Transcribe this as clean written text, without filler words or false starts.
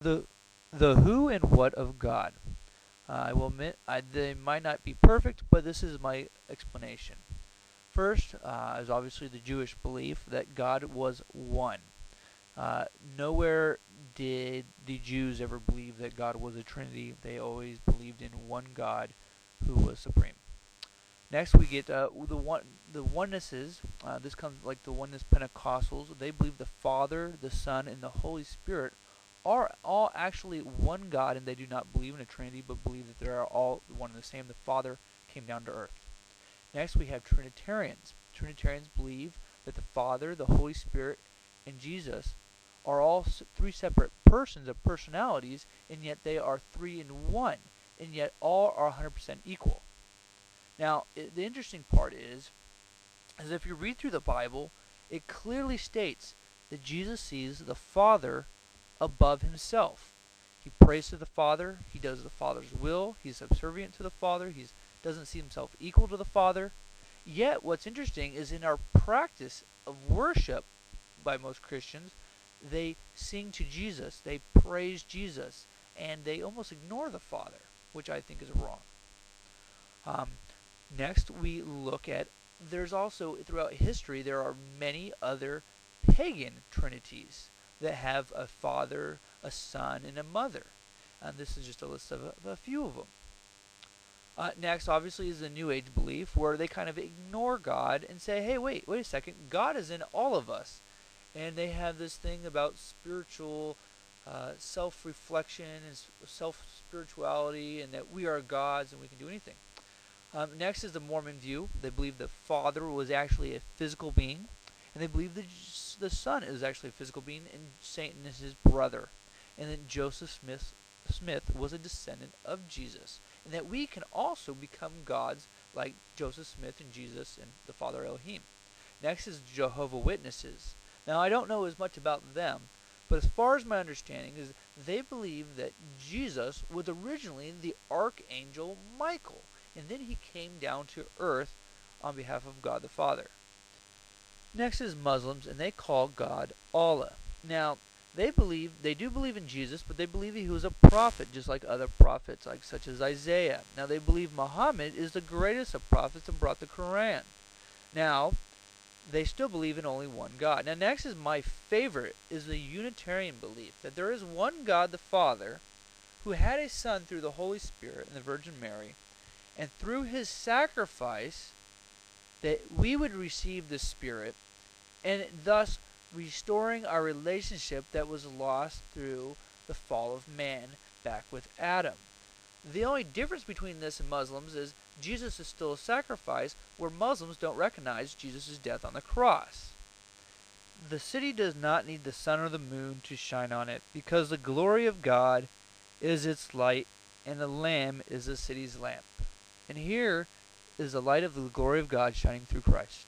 The who and what of God. I will admit they might not be perfect, but this is my explanation. First is obviously the Jewish belief that God was one. Uh, Nowhere did the Jews ever believe that God was a Trinity. They always believed in one God who was supreme. Next, we get the onenesses. This comes like the oneness Pentecostals. They believe the Father, the Son, and the Holy Spirit are all actually one God, and they do not believe in a Trinity, but believe that they are all one and the same. The Father came down to earth. Next, we have Trinitarians. Trinitarians believe that the Father, the Holy Spirit, and Jesus are all three separate persons of personalities, and yet they are three in one, and yet all are 100% equal. Now, the interesting part is if you read through the Bible, it clearly states that Jesus sees the Father above himself. He prays to the Father. He does the Father's will. He's subservient to the Father. He doesn't see himself equal to the Father. Yet, what's interesting is in our practice of worship by most Christians, they sing to Jesus, they praise Jesus, and they almost ignore the Father, which I think is wrong. Um, Next, we look at there's also throughout history there are many other pagan trinities that have a father, a son, and a mother. And this is just a list of a few of them. Next, obviously, is the New Age belief where they kind of ignore God and say, hey, wait a second, God is in all of us. And they have this thing about spiritual self-reflection and self-spirituality and that we are gods and we can do anything. Next is the Mormon view. They believe the Father was actually a physical being, and they believe the Son is actually a physical being, and Satan is his brother, and that Joseph Smith was a descendant of Jesus, and that we can also become gods like Joseph Smith and Jesus and the Father Elohim. Next is Jehovah Witnesses. Now, I don't know as much about them, but as far as my understanding is they believe that Jesus was originally the archangel Michael, and then he came down to earth on behalf of God the Father. Next is Muslims, and they call God Allah. Now, they do believe in Jesus, but they believe he was a prophet, just like other prophets, like such as Isaiah. Now, they believe Muhammad is the greatest of prophets and brought the Quran. Now, they still believe in only one God. Now, next is my favorite, is the Unitarian belief that there is one God the Father who had a Son through the Holy Spirit and the Virgin Mary, and through his sacrifice that we would receive the Spirit, and thus restoring our relationship that was lost through the fall of man back with Adam. The only difference between this and Muslims is Jesus is still a sacrifice, where Muslims don't recognize Jesus' death on the cross. The city does not need the sun or the moon to shine on it, because the glory of God is its light, and the Lamb is the city's lamp. And here is the light of the glory of God shining through Christ.